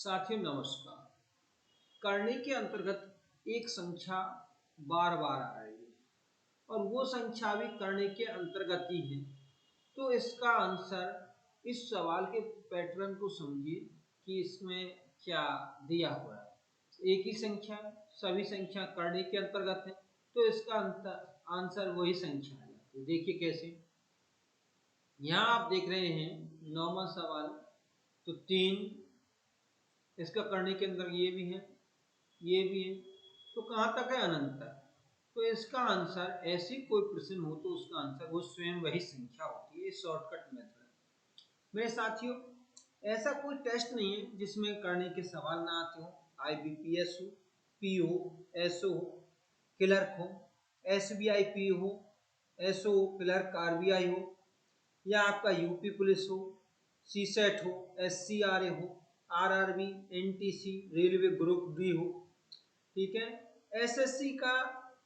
साथियों नमस्कार। करने के अंतर्गत एक संख्या बार बार आ रही है और वो संख्या भी करने के अंतर्गत ही है। तो इसका आंसर इस सवाल के पैटर्न को समझिए कि इसमें क्या दिया हुआ है। एक ही संख्या, सभी संख्या करने के अंतर्गत है, तो इसका आंसर वही संख्या आ जाती है। देखिए कैसे, यहाँ आप देख रहे हैं नॉर्मल सवाल, तो 3 इसका करने के अंदर ये भी है, ये भी है, तो कहाँ तक है? अनंत तक। तो इसका आंसर, ऐसी कोई प्रश्न हो तो उसका आंसर वो स्वयं वही संख्या होती है। शॉर्टकट मेथड है मेरे साथियों। ऐसा कोई टेस्ट नहीं है जिसमें करने के सवाल ना आते हो। IBPS हो, PO, SO हो, क्लर्क हो, SBI PO हो, SO क्लर्क RBI हो, या आपका यूपी पुलिस हो, CSET हो, SCRA हो, RRB, NTC, railway group D हो, ठीक है। SSC का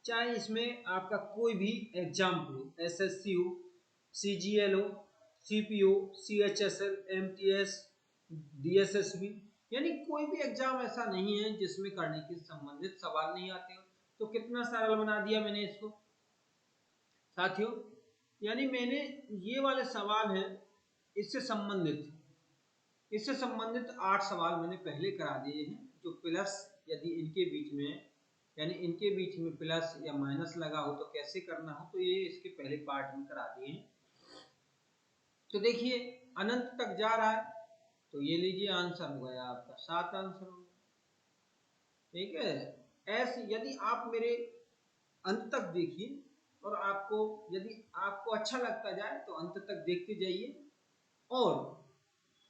चाहे इसमें आपका कोई भी एग्जाम हो, SSC हो, CGL हो, CPO, CHSL, MTS, DSSB, यानी कोई भी एग्जाम ऐसा नहीं है जिसमें करने के संबंधित सवाल नहीं आते हो। तो कितना सरल बना दिया मैंने इसको साथियों। यानी मैंने ये वाले सवाल हैं इससे संबंधित 8 सवाल मैंने पहले करा दिए हैं, जो प्लस यदि इनके बीच में, यानी इनके बीच में प्लस या माइनस लगा हो तो कैसे करना हो, तो ये इसके पहले पार्ट में करा दिए हैं। तो देखिए अनंत तक जा रहा है, तो ये लीजिए आंसर हो गया आपका 7 आंसर हो गया, ठीक है। ऐसे यदि आप मेरे अंत तक देखिए और यदि आपको अच्छा लगता जाए तो अंत तक देखते जाइए, और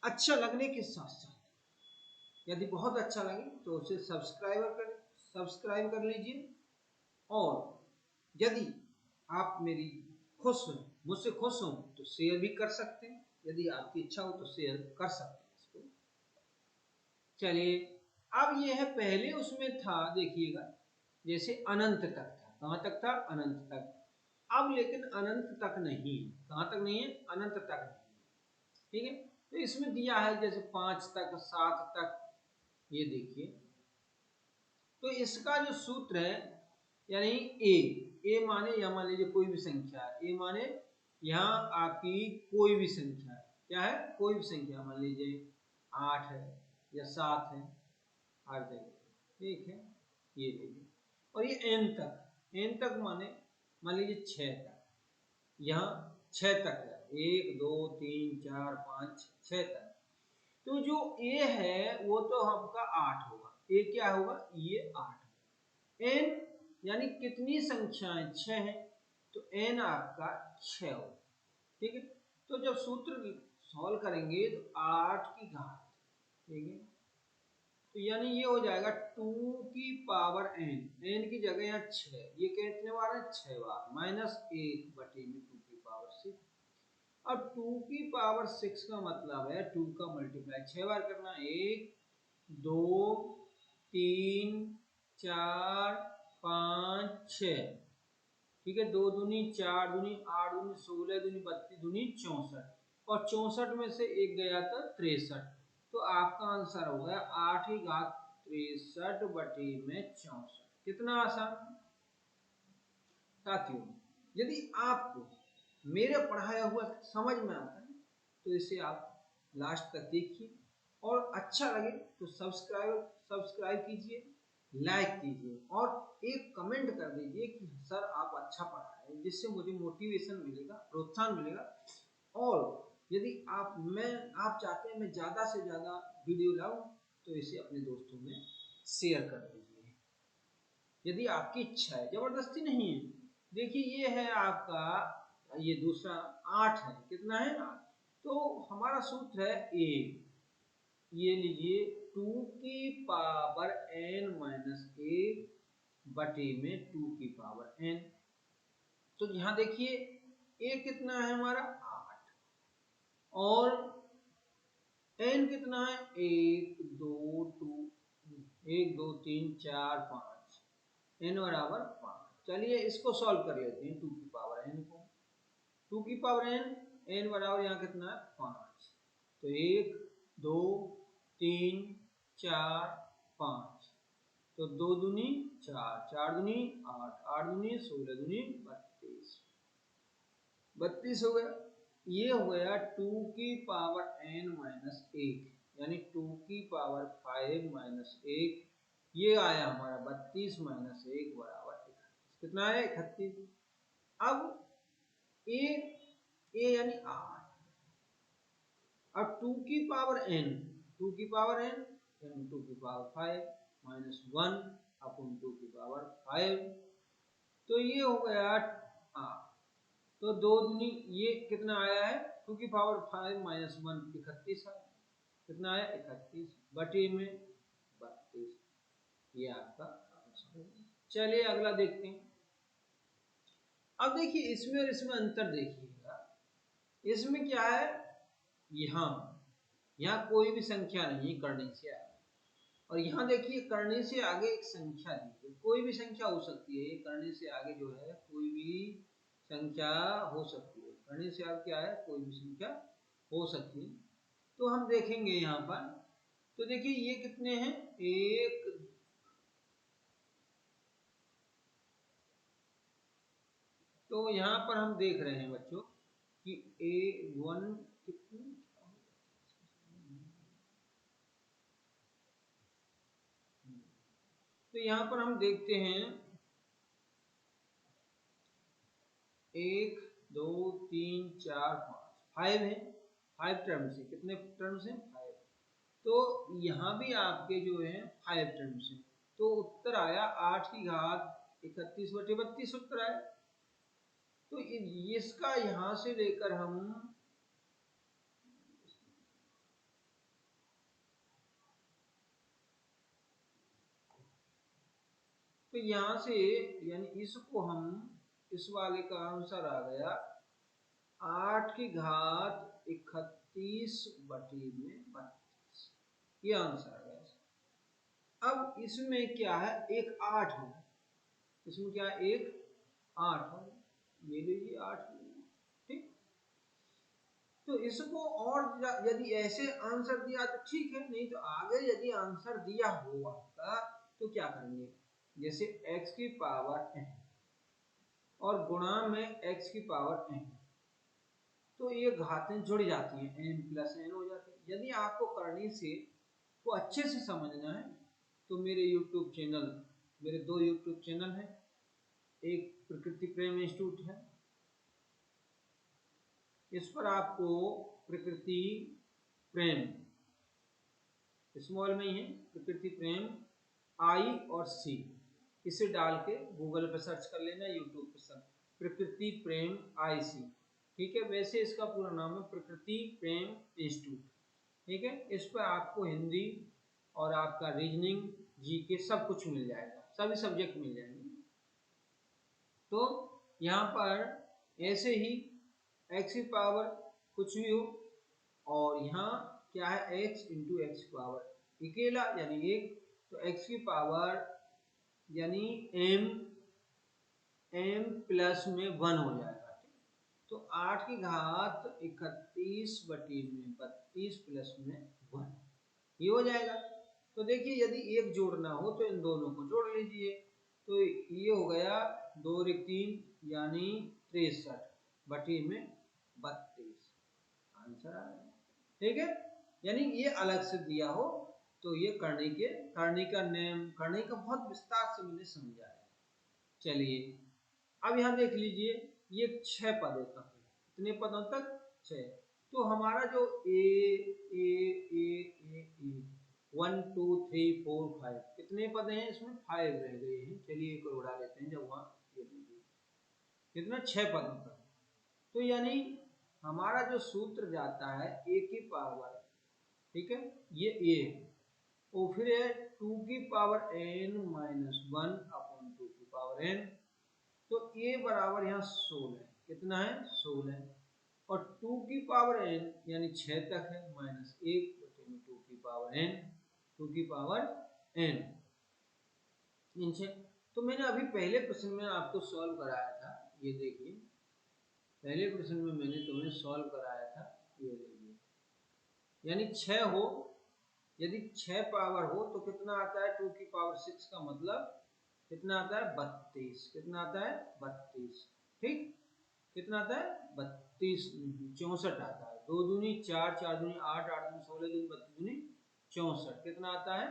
अच्छा लगने के साथ साथ यदि बहुत अच्छा लगे तो उसे सब्सक्राइब कर लीजिए। और यदि आप मुझसे खुश हो तो शेयर भी कर सकते हैं। यदि आपकी इच्छा हो तो शेयर कर सकते हैं इसको। चलिए, अब ये है, पहले उसमें था देखिएगा, जैसे अनंत तक था। कहाँ तक था? अनंत तक। अब लेकिन अनंत तक नहीं है। कहाँ तक नहीं है? अनंत तक नहीं है, ठीक है। तो इसमें दिया है जैसे 5 तक, 7 तक, ये देखिए। तो इसका जो सूत्र है, यानी ए माने, या मान लीजिए कोई भी संख्या है, ए माने यहाँ आपकी कोई भी संख्या है। क्या है? कोई भी संख्या, मान लीजिए 8 है या 7 है, हर जगह, ठीक है, ये लीजिए। और ये एन तक माने मान लीजिए 6 तक, यहाँ 6 तक है, 1 2 3 4 5 6 तक। तो जो ए है वो तो आपका 8 होगा। ए क्या होगा? ये 8। एन यानी कितनी संख्याएं? 6 है, तो एन आपका 6 होगा, ठीक है। तो जब सूत्र सॉल्व करेंगे तो 8 की घात, ठीक है, तो यानी ये हो जाएगा 2 की पावर एन की जगह यहाँ 6, ये कितने बार है? 6 बार, माइनस 1 बटे में 2 की पावर 6। अब 2 की पावर 6 का मतलब है 2 का मल्टीप्लाई 6 बार करना, 1 2 3 4 5 6, ठीक है। 2 दूनी 4 दूनी 8 दूनी 16 दूनी 32 दूनी 64, और 64 में से एक गया था 63। तो आपका आंसर हो गया 8 की घात 63 बटे में 64। कितना आसान साथियों। यदि आपको मेरे पढ़ाया हुआ समझ में आता है तो इसे आप लास्ट तक देखिए, और अच्छा लगे तो सब्सक्राइब कीजिए, लाइक कीजिए, और एक कमेंट कर दीजिए कि सर आप अच्छा पढ़ा रहे हैं, जिससे मुझे मोटिवेशन मिलेगा, प्रोत्साहन मिलेगा। और यदि आप चाहते हैं मैं ज़्यादा से ज़्यादा वीडियो लाऊं तो इसे अपने दोस्तों में शेयर कर दीजिए, यदि आपकी इच्छा है, जबरदस्ती नहीं है। देखिए ये है आपका, ये दूसरा 8 है, कितना है? 8। तो हमारा सूत्र है ए, ये लीजिए 2 की पावर n माइनस ए बटे में 2 की पावर n। तो यहां देखिए ए कितना है हमारा? 8, और n कितना है? 1 2 3 4 5, n बराबर 5। चलिए इसको सॉल्व कर लेते हैं, 2 की पावर n को। 2 की पावर n बराबर यहाँ कितना है? 5। तो 1 2 3 4 5, तो 2 दूनी 4, 4 दूनी 8, 8 दूनी 16, दूनी 32, 32 हो गया। ये हो गया 2 की पावर n माइनस 1, यानी 2 की पावर 5 माइनस 1, ये आया हमारा 32 माइनस 1 बराबर 31। कितना है? 31। अब ए यानी 8, अब 2 की पावर n, 2 की पावर n यानी 2 की पावर 5 माइनस 1 अपॉन 2 की पावर 5, तो ये हो गया 8। तो 2 दूनी ये कितना आया है? 2 की पावर 5 माइनस 1 31 है। कितना आया? 31 बटे में 32, ये आपका आंसर है। चलिए अगला देखते हैं। अब देखिए इसमें और इसमें अंतर देखिएगा। इसमें क्या है? यहाँ कोई भी संख्या नहीं है करने से आगे, और यहाँ देखिए करने से आगे एक संख्या दी है, कोई भी संख्या हो सकती है। ये करने से आगे जो है कोई भी संख्या हो सकती है। करने से आगे क्या है? कोई भी संख्या हो सकती है। तो हम देखेंगे यहाँ पर, तो देखिए ये कितने हैं? एक, तो यहाँ पर हम देख रहे हैं बच्चों कि A1 कितने, तो यहाँ पर हम देखते हैं 1 2 3 4 5 है। 5 टर्म्स है। कितने टर्म्स हैं? 5। तो यहाँ भी आपके जो है 5 टर्म्स हैं। तो उत्तर आया 8 की घात 31 बटे 32 उत्तर आया। तो इसका यहाँ से लेकर हम तो यहाँ से यानी इसको हम, इस वाले का आंसर आ गया 8 की घात 31 बटे में 32, ये आंसर आ गया। अब इसमें क्या है? एक 8 है। इसमें क्या है? एक 8 है। ये लीजिए 8, ठीक। तो इसको और यदि ऐसे आंसर दिया तो ठीक है, नहीं तो आगे यदि आंसर दिया हो आपका तो क्या करेंगे? जैसे x की पावर n और गुणा में x की पावर n, तो ये घातें जुड़ जाती हैं, n प्लस n हो जाती है। यदि आपको करने से को अच्छे से समझना है तो मेरे YouTube चैनल, मेरे 2 YouTube चैनल हैं। एक प्रकृति प्रेम इंस्टीट्यूट है, इस पर आपको प्रकृति प्रेम स्मॉल में ही है, प्रकृति प्रेम I और C, इसे डाल के गूगल पर सर्च कर लेना, यूट्यूब पर सर्च प्रकृति प्रेम IC, ठीक है। वैसे इसका पूरा नाम है प्रकृति प्रेम इंस्टीट्यूट, ठीक है। इस पर आपको हिंदी और आपका रीजनिंग, जीके सब कुछ मिल जाएगा, सभी सब्जेक्ट मिल जाएंगे। तो यहाँ पर ऐसे ही x की पावर कुछ भी हो, और यहाँ क्या है? x इंटू एक्स की पावर अकेला यानी 1, तो x की पावर यानी m प्लस में 1 हो जाएगा, ठीक। तो 8 की घात 31 बटे में 32 प्लस में 1, ये हो जाएगा। तो देखिए यदि एक जोड़ना हो तो इन दोनों को जोड़ लीजिए, तो ये हो गया 2 और 3 यानी 63 बटे में 32, आंसर आ गया, ठीक है। यानी ये अलग से दिया हो तो ये करने का नेम, करने का बहुत विस्तार से मैंने समझाया। चलिए अब यहाँ देख लीजिए, ये 6 पद है। कितने पदों तक? 6। तो हमारा जो ए 1 2 3 4 5 कितने पद हैं? इसमें 5 रह गए हैं। चलिए एक और उड़ा लेते हैं, जब वहाँ कितना 6 पदों तक। तो यानी हमारा जो सूत्र जाता है a की पावर, ठीक है, ये a है, और फिर है 2 की पावर n माइनस 1 अपॉन 2 की पावर n, तो a बराबर यहाँ 16 है। कितना है? 16, और 2 की पावर n यानी 6 तक है, माइनस 1 बटे में 2 की पावर n, 2 की पावर n नीचे। तो मैंने अभी पहले प्रश्न में आपको सॉल्व कराया था, ये देखिए पहले प्रश्न में मैंने तुम्हें सॉल्व कराया था, ये देखिए यानी 6 हो यदि 6 पावर हो तो कितना आता है 2 की पावर 6 का मतलब कितना आता है 32। कितना आता है 32। ठीक, कितना आता है 32 64 आता है। 2 दूनी 4, 4 दूनी 8, 8 दूनी 16 दूनी 32 दूनी 64। कितना आता है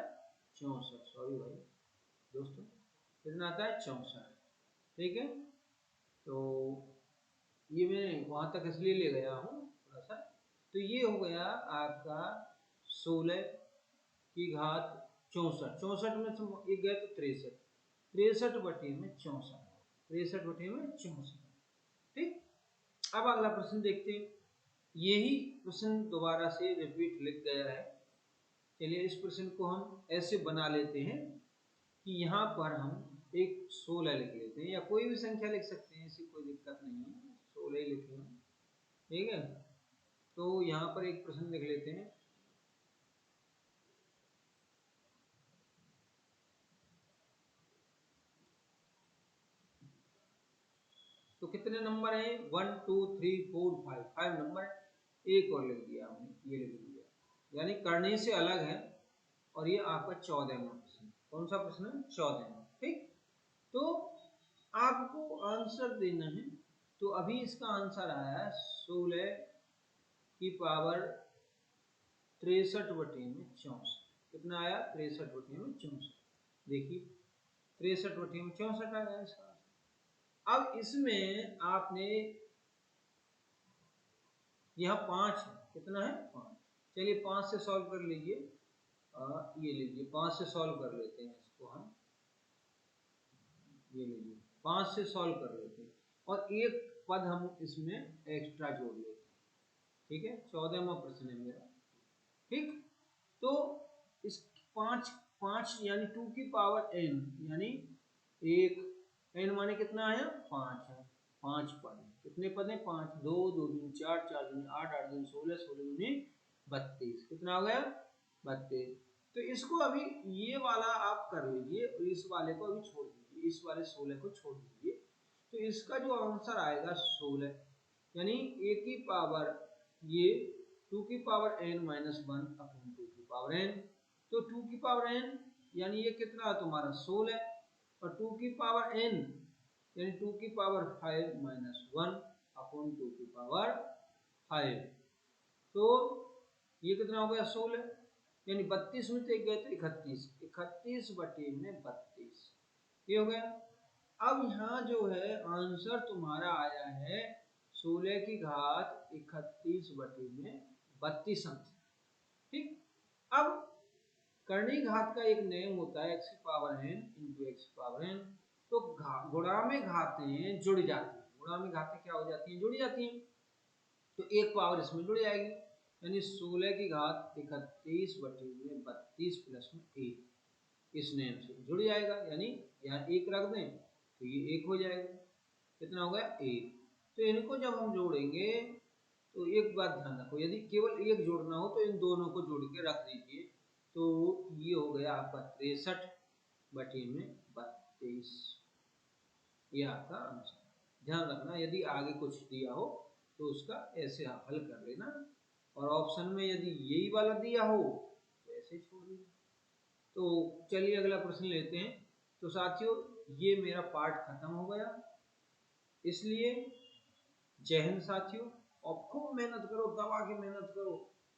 64। सॉरी भाई दोस्तों, कितना आता है 64। ठीक है, तो ये मैं वहां तक इसलिए ले गया हूँ थोड़ा सा। तो ये हो गया आपका 16 की घात 64। 64 में से एक गया तो 63। 63 बटे में 64। 63 बटे में 64। ठीक, अब अगला प्रश्न देखते हैं। यही प्रश्न दोबारा से रिपीट लिख गया है। चलिए इस प्रश्न को हम ऐसे बना लेते हैं कि यहाँ पर हम एक 16 लिख लेते हैं, या कोई भी संख्या लिख सकते हैं, ऐसी कोई दिक्कत नहीं है, 16 ही लिख लें। ठीक है, तो यहाँ पर एक प्रश्न लिख लेते हैं। तो कितने नंबर हैं 1 2 3 4 5, 5 नंबर। एक और लिख दिया हमने, ये लिख दिया, यानी करने से अलग है। और ये आपका 14वां प्रश्न। कौन सा प्रश्न है 14वां। ठीक, तो आपको आंसर देना है। तो अभी इसका आंसर आया 16 की पावर 63 बटे में 64। कितना आया 63 बटे में 64। देखिए 63 बटे में 64 आ गया इसका। अब इसमें आपने यहाँ 5 है, कितना है 5। चलिए 5 से सॉल्व कर लीजिए। ये लीजिए 5 से सॉल्व कर लेते हैं इसको हम। ये लीजिए 5 से सॉल्व कर लेते हैं और एक पद हम इसमें एक्स्ट्रा जोड़ लेते हैं। ठीक है, 14वां प्रश्न है मेरा। ठीक, तो इस 5 5 यानी 2 की पावर n, यानी एक n माने कितना आया 5 है। 5 पद, कितने पद हैं 5। 2 2 दूनी 4, 4 दूनी 8, 8 दूनी 16, 16 दूनी 32। कितना हो गया 32। तो इसको अभी ये वाला आप कर लीजिए और इस वाले को अभी छोड़ दीजिए, इस वाले 16 को छोड़ दीजिए। तो इसका जो आंसर आएगा 16, यानी a की पावर ये 2 की पावर n माइनस 1 अपॉन 2 की पावर n। तो 2 की पावर n यानी ये कितना है तुम्हारा 16, और 2 की पावर n यानी 2 की पावर 5 माइनस 1 अपॉन 2 की पावर 5। तो ये कितना हो गया 16, यानी 32 में से गए तो 31। 31 बटे में 32 ये हो गया। अब यहाँ जो है आंसर तुम्हारा आया है 16 की घात 31 बटे में 32 अंश। ठीक, अब करनी घात का एक नियम होता है x की power n into x power n। तो गुणा में घातें जुड़ जाती हैं। गुणा में घातें क्या हो जाती हैं जुड़ जाती हैं। तो एक पावर इसमें जुड़ जाएगी, यानी 16 की घात 31 बटे में 32 प्लस में 1 इस नियम से जुड़ जाएगा। यानी यहाँ एक रख दें तो ये एक हो जाएगा। कितना हो गया एक। तो इनको जब हम जोड़ेंगे तो एक बात ध्यान रखो, यदि केवल एक जोड़ना हो तो इन दोनों को जोड़ के रख दीजिए। तो ये हो गया आपका 63 बटे में 32, ये आपका आंसर। ध्यान रखना यदि आगे कुछ दिया हो तो उसका ऐसे हल कर लेना, और ऑप्शन में यदि यही वाला दिया हो तो ऐसे छोड़ देना। तो चलिए अगला प्रश्न लेते हैं। तो साथियों ये मेरा पार्ट खत्म हो गया, इसलिए जय हिंद साथियों। और खूब मेहनत करो, दबा के मेहनत करो।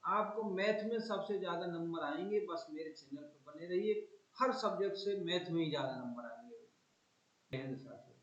आपको मैथ में सबसे ज्यादा नंबर आएंगे, बस मेरे चैनल पर बने रहिए। हर सब्जेक्ट से मैथ में ही ज्यादा नंबर आएंगे। जय हिंद साथियों।